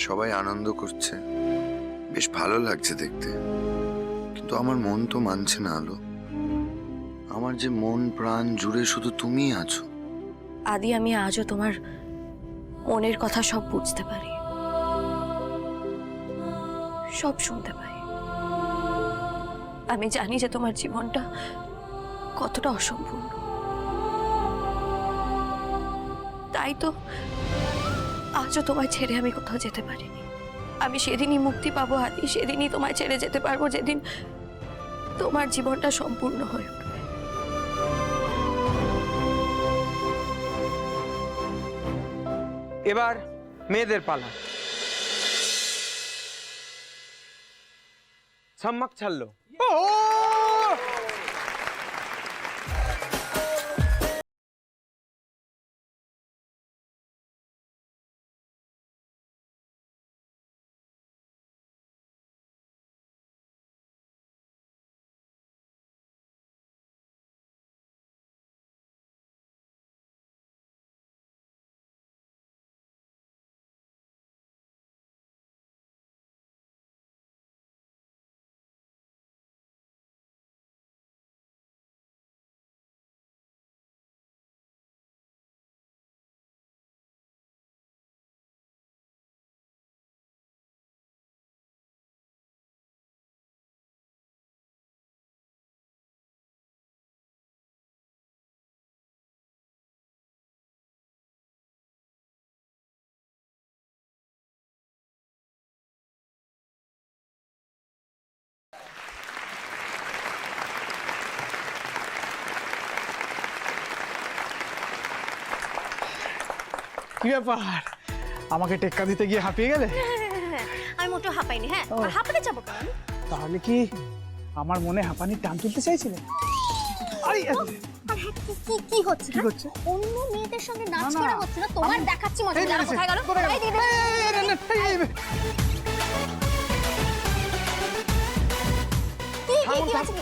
সবাই আনন্দ করছে, বেশ ভালো লাগছে দেখতে। কিন্তু আমার মন তো মানছে না আলো। আমার যে মন প্রাণ জুড়ে শুধু তুমিই আছো। আদি, আমি আজও তোমার মনের কথা সব বুঝতে পারি, সব শুনতে পাই। আমি জানি যে তোমার জীবনটা কতটা অসম্পূর্ণ। তাই তো আজও তোমায় ছেড়ে আমি কোথাও যেতে পারিনি। আমি সেদিনই মুক্তি পাবো আদি, সেদিনই তোমায় ছেড়ে যেতে পারবো, যেদিন তোমার জীবনটা সম্পূর্ণ হয়ে উঠবে। এবার মেয়েদের পালা। সম্মাক ছাড়লো। কি ব্যাপার, আমাকে টেক্কা দিতে গিয়ে হাঁপিয়ে গেলে? আমি মোটেও হাঁপাইনি। হ্যাঁ, হাঁপাতে যাবো কেন? তাহলে কি আমার মনে হাঁপানির টান তুলতে চাইছিলে? কি হচ্ছে? কি হচ্ছে? অন্য মেয়েদের সঙ্গে নাচ না, না। করা হচ্ছে না, তোমার আমি- দেখাচ্ছি মজা। এই মেরেছে। কোথায় গেল? কোথায় গেল? এই দিদি।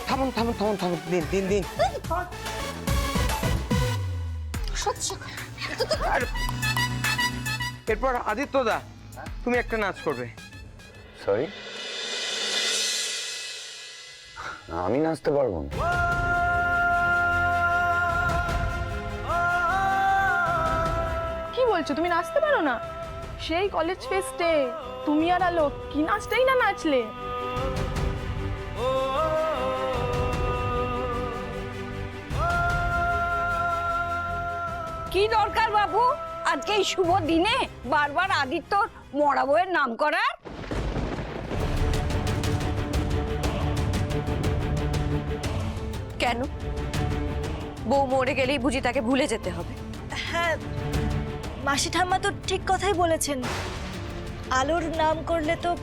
থামুন থামুন থামুন থামুন, দিন দিন দিন। আর এরপর আদিত্যদা, তুমি একটা নাচ করবে। সরি, আমি নাচতে পারবো না। কি বলছো, তুমি নাচতে পারো না? সেই কলেজ ফেস্টে তুমি আর আলো কি নাচটাই না নাচলে। কি দরকার বাবু আজকে এই শুভ দিনে বারবার আদিত্যর মরা বউয়ের নাম করার? কেন? বউ মরে গেলেই বুঝি তাকে ভুলে যেতে হবে? হ্যাঁ, মাসি ঠাম্মা তো ঠিক কথাই বলেছেন। আলোর নাম করলে তো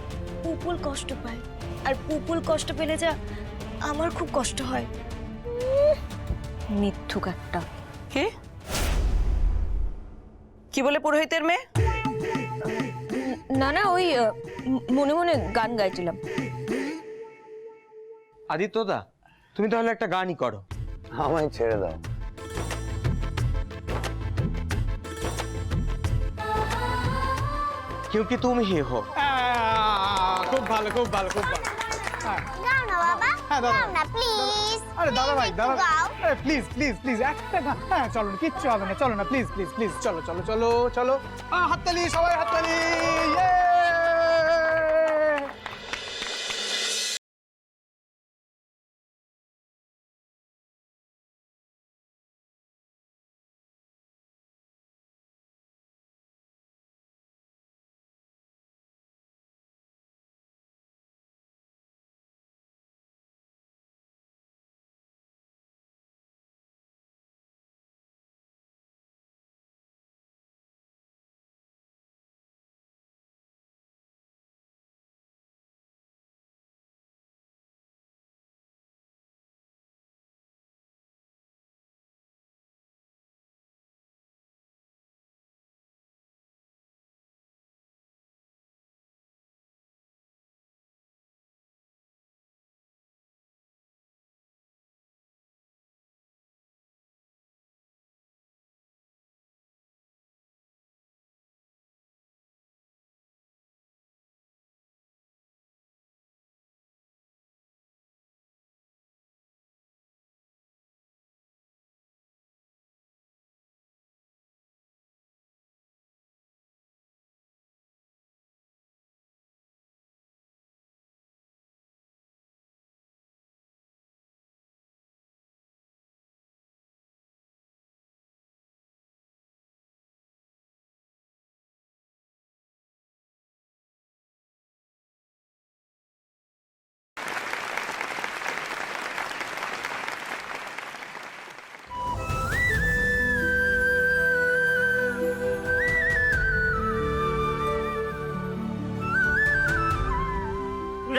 পুপুল কষ্ট পায়, আর পুপুল কষ্ট পেলে যা আমার খুব কষ্ট হয়। মিথ্যুক একটা। কে? কি বলে পুরোহিতের মেয়ে? না না, ওই মনে মনে গান গাইছিলাম। আদিত্যদা, তুমি তাহলে একটা গানই করো। আমায় ছেড়ে দাও। क्योंकि तुम ही हो। খুব ভালো, খুব ভালো, খুব ভালো। গাও না বাবা, হ্যাঁ, দাদা। গাও না প্লিজ। আরে দাদা ভাই, দাদা গাও। আরে প্লিজ প্লিজ প্লিজ একটা গান। হ্যাঁ চলো না, কিচ্ছু হবে না, চলো না প্লিজ প্লিজ প্লিজ, চলো চলো চলো চলো। হাততালি, সবাই হাততালি। ইয়ে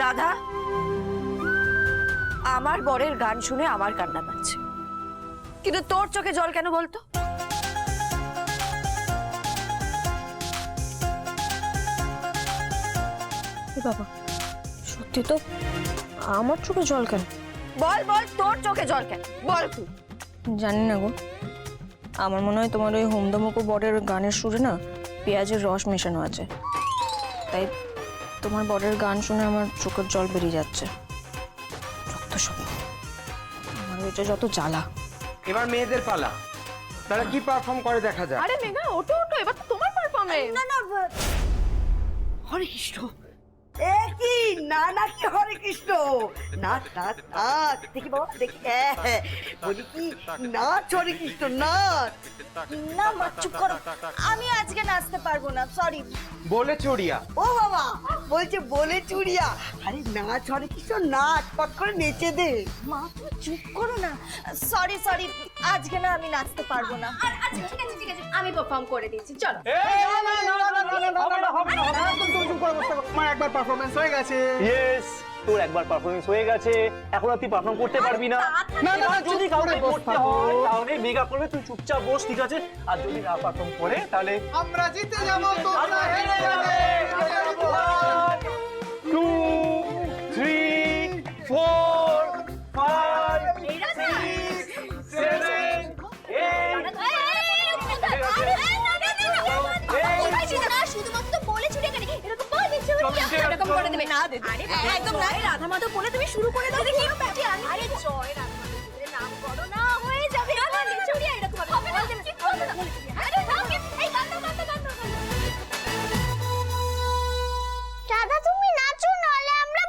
রাধা, আমার বরের গান শুনে আমার কান্না পাচ্ছে, কিন্তু তোর চোখে জল কেন বলতো? বাবা, সত্যি তো আমার চোখে জল কেন? বল বল, তোর চোখে জল কেন বল তুই। জানি না গো, আমার মনে হয় তোমার ওই হোমদমকো বরের গানের সুরে না পেঁয়াজের রস মেশানো আছে, তাই তোমার বরের গান শুনে আমার চোখের জল বেরিয়ে যাচ্ছে। যত সব আমার হয়েছে যত জ্বালা। এবার মেয়েদের পালা, তারা কি পারফর্ম করে দেখা যায়। আরে মেঘা, ওটো ওটো, এবার তো তোমার পারফরমেন্স। হরে কৃষ্ণ, কি না নাকি হরে কৃষ্ণ, নাচ নাচ নাচ, দেখি বাবা দেখি, বলি কি নাচ হরে কৃষ্ণ নাচ। না মা, চুপ করো, আমি আজকে নাচতে পারবো না, সরি। বলে চড়িয়া, ও বাবা বলছে বলে চুড়িয়া, আরে নাচ হরে কৃষ্ণ নাচ, পট করে নেচে দে। মা তুমি চুপ করো না, সরি সরি, আজকে না আমি নাচতে পারবো না। আচ্ছা ঠিক আছে ঠিক আছে, আমি পারফর্ম করে দিচ্ছি, চলো। আমার একবার পারফরমেন্স হয়ে গেছে। ইয়েস, তোর একবার পারফরমেন্স হয়ে গেছে, এখন আর তুই পারফর্ম করতে পারবি না। না, না, এবার যদি চুপ কাউকে করে বস করতে থাকো। হয় তাহলে মেগা করবে, তুই চুপচাপ বস, ঠিক আছে? আর যদি না পারফর্ম করে তাহলে আমরা জিতে যাবো, তোমরা হেরে যাবে। 2 3 4 5 6 7 শুধুমাত্র বলে ছুটে গেলে এরকম এরকম করে দেবে না, একদম না। রাধা মাধব বলে তুমি শুরু করে দাও, দেখি। আরে জয় রাধা মাধবের নাম করো না, হয়ে যাবে। ছুড়িয়া এরকম হবে না, ঠিক হবে না। আরে নাও, এই গান দাও, গান দাও, গান দাও। রাধা তুমি নাচো, নাহলে আমরা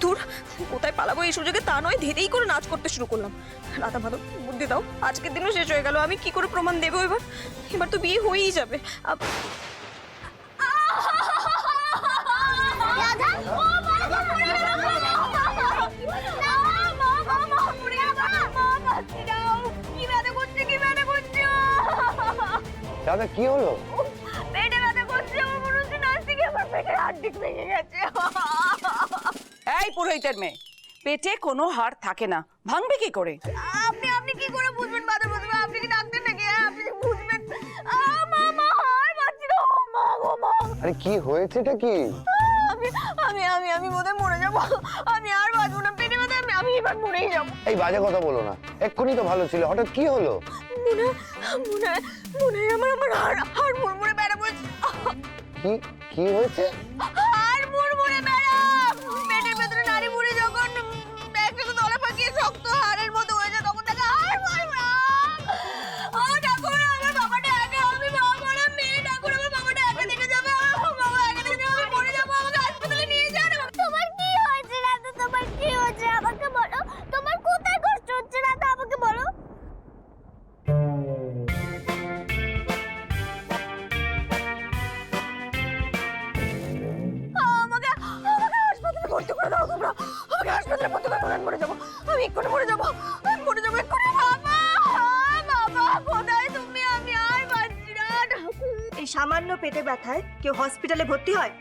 দূর, কোথায় পালাবো এই সুযোগে তা নয়, ধীরেই করে নাচ করতে শুরু করলাম। রাধা মাধব বুদ্ধি দাও, আজকের দিনও শেষ হয়ে গেল, আমি কি করে প্রমাণ দেবো? এবার এবার তো বিয়ে হয়েই যাবে। দাদা কি হলো? পেটে ব্যথা করছে, আমার মনে হচ্ছে নাচতে গিয়ে আমার পেটের হাড্ডি ভেঙে গেছে। এই পুরোহিতের মেয়ে, পেটে কোনো হাড় থাকে না, ভাঙবে কি করে? আপনি কি করে আরে কি হয়েছেটা কি? আমি আমি আমি আমি বোধহয় মরে যাবো। আমি আর বাঁচবো না, পেটে ব্যথা, আমি এবার মরেই যাবো। এই বাজে কথা বলো না, এক্ষুনি তো ভালো ছিল, হঠাৎ কি হলো? মনে মনে মনে আমার আমার হাড় মুড়মুড়ে বেড়া বলছে। কি কি হয়েছে? হাড় মুড়মুড়ে বেড়া, পেটের ভেতরে নাড়ি মুড়ে যখন একটু তলা পাকিয়ে শক্ত হাড়ের মতো হয়ে যায় তখন দেখা হাড় মুড়মুড়ে। ও ঠাকুর, আমার বাবাটা একা, আমি বাবা না মেয়ে, ঠাকুর আমার বাবাটা একা দেখে যাবে, আমার বাবা একা দেখে যাবে, আমি মরে যাবো, আমাকে হাসপাতালে নিয়ে যান। তোমার কি হয়েছে রাধা? তোমার কি হয়েছে আমাকে বলো। তোমার কোথায় কষ্ট হচ্ছে রাধা, আমাকে বলো। আমাকে হাসপাতালে ভর্তি করে দাও তোমরা, আমাকে হাসপাতালে ভর্তি করে দাও, আমি মরে যাবো, আমি এক্ষুনি মরে যাবো, আমি মরে যাবো এক্ষুনি। বাবা, বাবা কোথায় তুমি? আমি আর বাঁচছি না ঠাকুর। এই সামান্য পেটে ব্যথায় কেউ হসপিটালে ভর্তি হয়?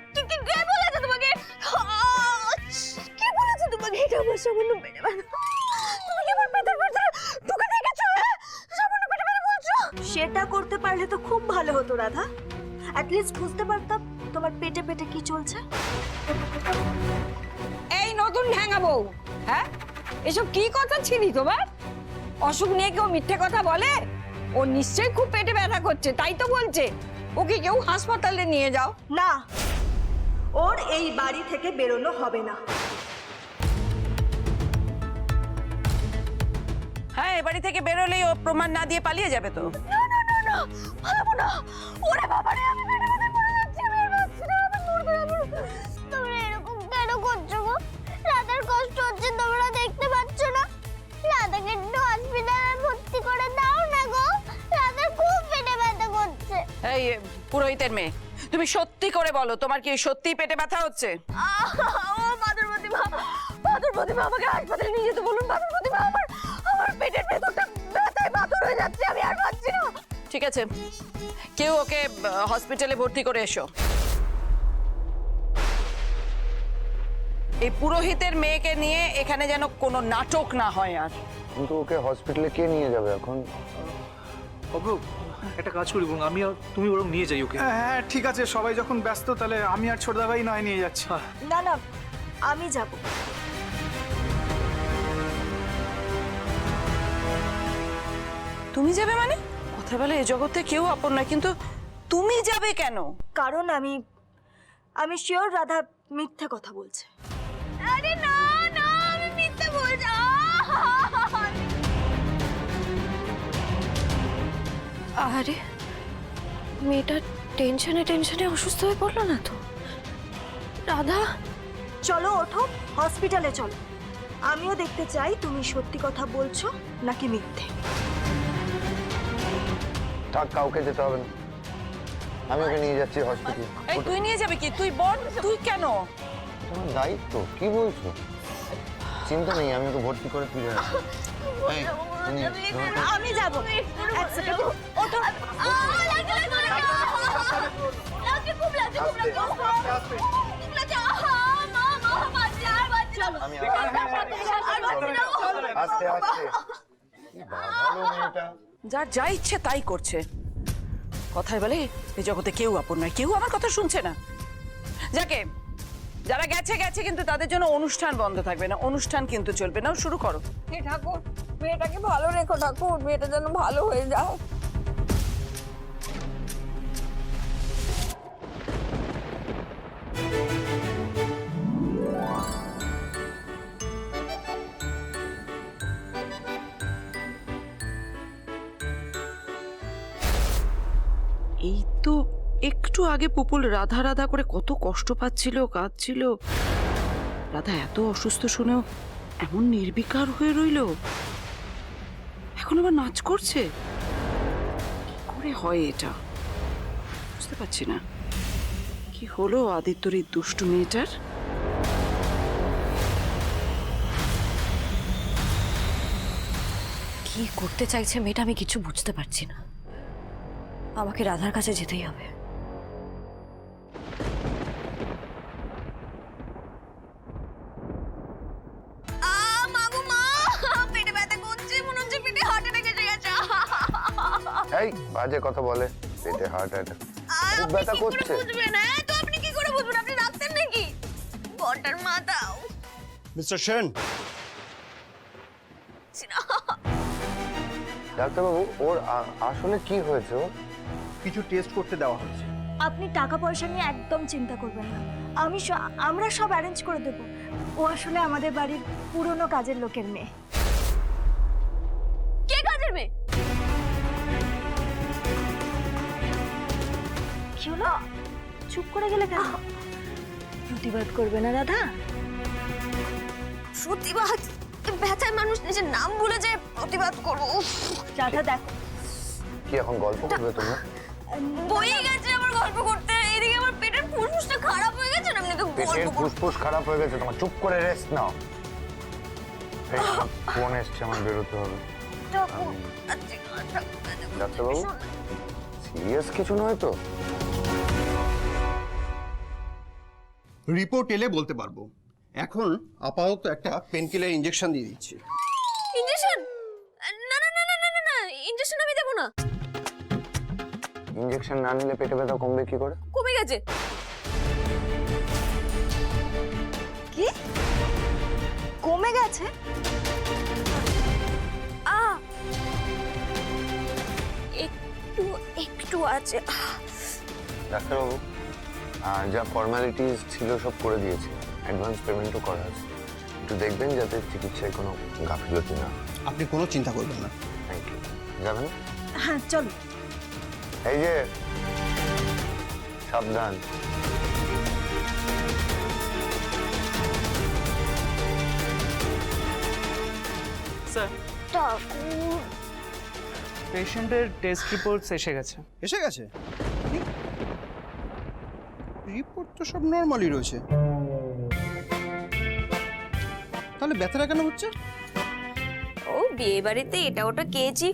কে বলেছে তোমাকে? কে বলেছে তোমাকে এটা আমার সামান্য পেটে ব্যথা? তুমি কি আমার পেটের ভেতরে ঢুকে দেখেছো? সামান্য পেটে ব্যথা বলছো? সেটা করতে পারলে তো খুব ভালো হতো রাধা, অ্যাটলিস্ট বুঝতে পারতাম তোমার পেটে পেটে কি চলছে। এই নতুন ঢ্যাঙা বউ, হ্যাঁ এসব কি কথা ছিলি তোমার? অসুখ নিয়ে কেউ মিথ্যে কথা বলে? ও নিশ্চয়ই খুব পেটে ব্যথা করছে, তাই তো বলছে। ওকে কেউ হাসপাতালে নিয়ে যাও। না, ওর এই বাড়ি থেকে বেরোনো হবে না। হ্যাঁ, এ বাড়ি থেকে বেরোলেই ও প্রমাণ না দিয়ে পালিয়ে যাবে তো। না না না না, পালাবো না। ওরে বাবা রে, আমি পেটে ব্যথা মরে যাচ্ছি, আমি আর বাঁচছি না, আমি মরতে যাবো। তোমরা এরকম কেন করছো গো? রাধার কষ্ট হচ্ছে, তোমরা দেখতে পাচ্ছ না? রাধাকে একটু হসপিটালে ভর্তি করে দাও না গো, রাধার খুব পেটে ব্যথা করছে। এই পুরোহিতের মেয়ে, তুমি সত্যি করে বলো, তোমার কি সত্যিই পেটে ব্যথা হচ্ছে? ও পাথর প্রতিমা, পাথর প্রতিমা, আমাকে হাসপাতালে নিয়ে যেতে বলুন। পাথর প্রতিমা, আমার পেটের ভেতরটা ব্যথায় পাথর হয়ে যাচ্ছে, আমি আর পাচ্ছি না। ঠিক আছে, কেউ ওকে হসপিটালে ভর্তি করে এসো। এই পুরোহিতের মেয়েকে নিয়ে এখানে যেন কোনো নাটক না হয় আর। কিন্তু ওকে হসপিটালে কে নিয়ে যাবে এখন? অভ্র, একটা কাজ করি বরং আমি আর তুমি বরং নিয়ে যাই ওকে। হ্যাঁ ঠিক আছে, সবাই যখন ব্যস্ত তাহলে আমি আর ছোটদা ভাই নয় নিয়ে যাচ্ছি। না না, আমি যাব। তুমি যাবে মানে? কথা বলে এ জগতে কেউ আপন নয়, কিন্তু তুমি যাবে কেন? কারণ আমি শিওর রাধা মিথ্যে কথা বলছে। আরে না না, আমি মিথ্যে বলছি। আরে মেয়েটা টেনশনে টেনশনে অসুস্থ হয়ে পড়লো না তো? রাধা, চলো ওঠো, হসপিটালে চলো। আমিও দেখতে চাই তুমি সত্যি কথা বলছো নাকি মিথ্যে। থাক, কাউকে যেতে হবে না, আমি ওকে নিয়ে যাচ্ছি হসপিটালে। এই তুই নিয়ে যাবে কি? তুই বল, তুই কেন? তোমার দায়িত্ব, কি বলছো? চিন্তা নেই, আমি ওকে ভর্তি করে ফিরে আসবো। এই, আমি যাব। এক সেকেন্ড, ওঠো। আমি আস্তে আস্তে। কি ভালো মেয়েটা। যার যা ইচ্ছে তাই করছে। কথায় বলে এ জগতে কেউ আপন নয়, কেউ আমার কথা শুনছে না। যাকে যারা গেছে গেছে, কিন্তু তাদের জন্য অনুষ্ঠান বন্ধ থাকবে না, অনুষ্ঠান কিন্তু চলবে না। শুরু করো। হে ঠাকুর, মেয়েটাকে ভালো রেখো ঠাকুর, মেয়েটা যেন ভালো হয়ে যায়। এই তো একটু আগে পুপুল রাধা রাধা করে কত কষ্ট পাচ্ছিল, কাঁদছিল। রাধা এত অসুস্থ শুনেও এমন নির্বিকার হয়ে রইল, এখন আবার নাচ করছে। কি করে হয় এটা? বুঝতে পারছি না। কি হলো আদিত্যর এই দুষ্টু মেয়েটার? কি করতে চাইছে মেয়েটা আমি কিছু বুঝতে পারছি না। আমাকে রাধার কাছে যেতেই হবে। পেটে ব্যথা করছে, মনে হচ্ছে পেটে হার্ট অ্যাটাক এসে গেছে। এই বাজে কথা বলে, পেটে হার্ট অ্যাটাক। খুব ব্যথা করছে। বুঝবেন না তো আপনি কি করে বুঝবেন? আপনি ডাক্তার নাকি? ঘন্টার মাথাও মিস্টার সেন, ডাক্তারবাবু ওর আসলে কি হয়েছে? ওর কিছু টেস্ট করতে দেওয়া হচ্ছে। আপনি টাকা পয়সা নিয়ে একদম চিন্তা করবেন না, আমরা সব অ্যারেঞ্জ করে দেব। ও আসলে আমাদের বাড়ির পুরনো কাজের লোকের মেয়ে। কে কাজের মেয়ে? কি হলো, চুপ করে গেলে কেন? প্রতিবাদ করবে না রাধা? প্রতিবাদ? ব্যথায় মানুষ নিজের নাম ভুলে যায়, প্রতিবাদ করবো? রাধা দেখো, কি এখন গল্প করবে তোমরা? বইয়ে গেছে আমার গল্প করতে, এদিকে আমার পেটের ফুসফুসটা খারাপ হয়ে গেছে না, আপনাকে পেটের গল্প ফুসফুস খারাপ হয়ে গেছে তোমার, চুপ করে রেস্ট নাও। এই আমার ফোন এসছে, আমার বেরোতে হবে। ডাক্তারবাবু সিরিয়াস কিছু নয় তো? রিপোর্ট এলে বলতে পারবো। এখন আপাতত একটা পেনকিলার ইনজেকশন দিয়ে দিচ্ছি। ইনজেকশন? না না না না না না, ইনজেকশন আমি দেবো না। ইনজেকশন না নিলে পেটে ব্যথা কমবে কি করে? কমে গেছে। কি কমে গেছে? একটু একটু আছে। ডাক্তারবাবু যা ফর্মালিটিস ছিল সব করে দিয়েছি, অ্যাডভান্স পেমেন্টও করা আছে। একটু দেখবেন যাতে চিকিৎসায় কোনো গাফিলতি না। আপনি কোনো চিন্তা করবেন না। Thank you. যাবেন? হ্যাঁ চলো। এই যে সাবধান। স্যার, পেশেন্টের টেস্ট রিপোর্টস এসে গেছে। এসে গেছে? রিপোর্ট তো সব নর্মালই রয়েছে, তাহলে ব্যথাটা কেন হচ্ছে? ও বিয়ে বাড়িতে এটা ওটা খেয়েছি,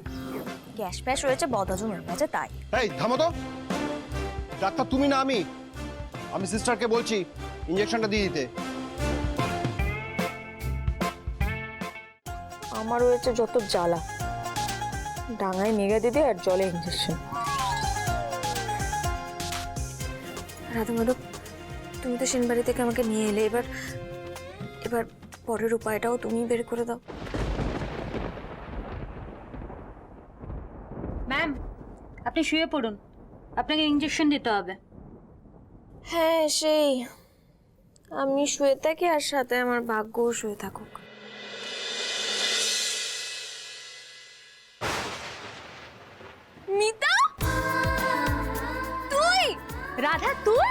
গ্যাস ফ্যাস হয়েছে, বদহজম হয়ে গেছে তাই। এই থামো তো, ডাক্তার তুমি না আমি। আমি সিস্টারকে বলছি ইনজেকশনটা দিয়ে দিতে। আমার হয়েছে যত জ্বালা, ডাঙায় নেগা দিদি আর জলে ইঞ্জেকশন। রাধা মাধব, তুমি তো সেনবাড়ি থেকে আমাকে নিয়ে এলে, এবার এবার পরের উপায়টাও তুমি বের করে দাও। ম্যাম, আপনি শুয়ে পড়ুন, আপনাকে ইনজেকশন দিতে হবে। হ্যাঁ সেই, আমি শুয়ে থাকি আর সাথে আমার ভাগ্যও শুয়ে থাকুক। মিতা, তুই? রাধা তুই?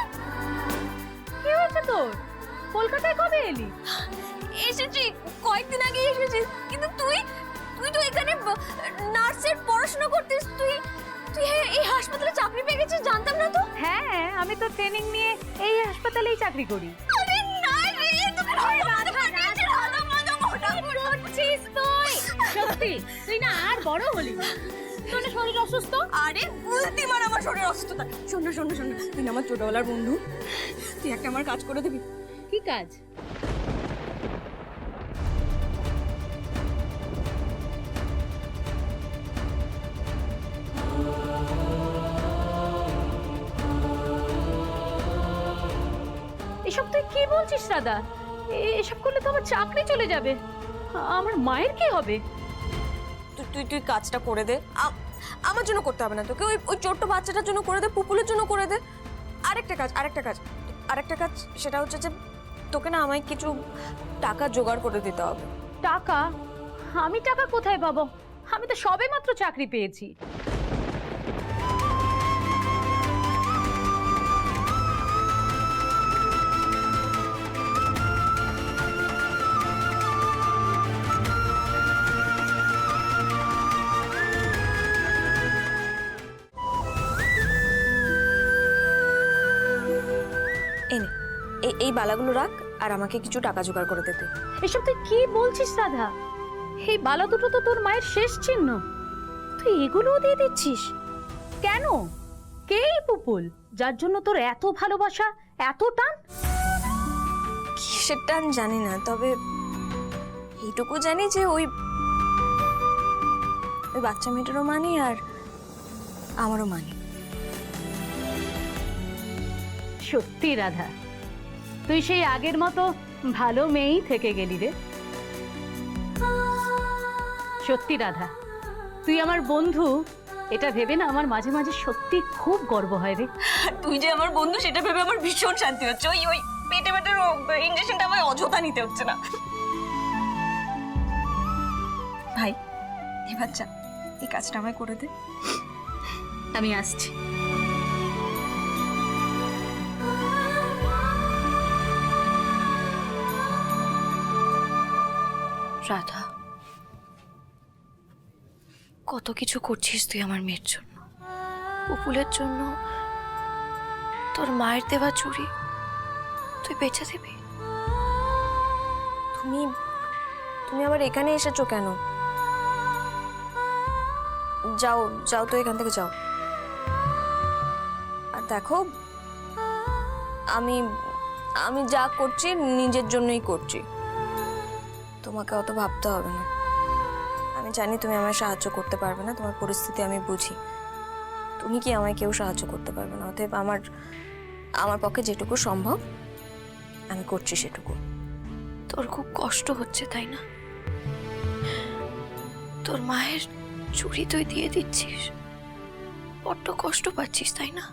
কি হয়েছে তোর? কলকাতায় কবে এলি? এসেছি, কয়েকদিন আগে এসেছি, কিন্তু তুই তুই তো এখানে নার্সের পড়াশোনা করতিস। তুই তুই এই হাসপাতালে চাকরি পেয়ে গেছিস, জানতাম না তো। হ্যাঁ, আমি তো ট্রেনিং নিয়ে এই হাসপাতালেই চাকরি করি। আরে না রে, তোকে রাধা নিয়েছে, রাধা মাধব মোটা করছিস তুই। সত্যি তুই না আর বড় হলি না, তোর না শরীর অসুস্থ। আরে বুঝতি মার আমার শরীর অসুস্থতা। শোন না শোন না শোন না, তুই না আমার ছোটবেলার বন্ধু, তুই একটা আমার কাজ করে দিবি। কি কাজ? এসব তুই কি বলছিস রাধা? এসব করলে তো আমার চাকরি চলে যাবে, আমার মায়ের কি হবে? তুই তুই কাজটা করে দে, আমার জন্য করতে হবে না তোকে, ওই ছোট্ট বাচ্চাটার জন্য করে দে, পুপুলের জন্য করে দে। আরেকটা কাজ সেটা হচ্ছে যে তোকে না আমায় কিছু টাকা জোগাড় করে দিতে হবে। টাকা? আমি টাকা কোথায় পাবো? আমি তো সবেমাত্র চাকরি পেয়েছি। এই বালাগুলো রাখ আর আমাকে কিছু টাকা জোগাড় করে দে। এসব তুই কি বলছিস রাধা? এই বালা দুটো তো তোর মায়ের শেষ চিহ্ন, তুই এগুলোও দিয়ে দিচ্ছিস কেন? কে এই পুপুল যার জন্য তোর এত ভালোবাসা, এত টান? কিসের টান জানি না, তবে এইটুকু জানি যে ওই বাচ্চা মেয়েটারও মানি আর আমারও মানি। সত্যি রাধা, তুই সেই আগের মতো ভালো মেয়েই থেকে গেলি রে। সত্যি রাধা, তুই আমার বন্ধু, এটা ভেবে না আমার মাঝে মাঝে সত্যি খুব গর্ব হয় রে। তুই যে আমার বন্ধু সেটা ভেবে আমার ভীষণ শান্তি হচ্ছে। ওই পেটে পেটের ইঞ্জেকশনটা আমায় অযথা নিতে হচ্ছে না। ভাই এবার যা, এই কাজটা আমায় করে দে। আমি আসছি। রাধা, কত কিছু করছিস তুই আমার মেয়ের জন্য, পুপুলের জন্য। তোর মায়ের দেওয়া চুড়ি তুই বেঁচে দিবি? তুমি আবার এখানে এসেছো কেন? যাও যাও তো, এখান থেকে যাও। আর দেখো, আমি যা করছি নিজের জন্যই করছি, তোমাকে অত ভাবতে হবে না। আমি জানি তুমি আমায় সাহায্য করতে পারবে না, তোমার পরিস্থিতি আমি বুঝি। তুমি কি আমায় কেউ সাহায্য করতে পারবে না, অতএব আমার পক্ষে যেটুকু সম্ভব আমি করছি সেটুকু। তোর খুব কষ্ট হচ্ছে তাই না? তোর মায়ের চুড়ি তুই দিয়ে দিচ্ছিস, বড্ড কষ্ট পাচ্ছিস তাই না?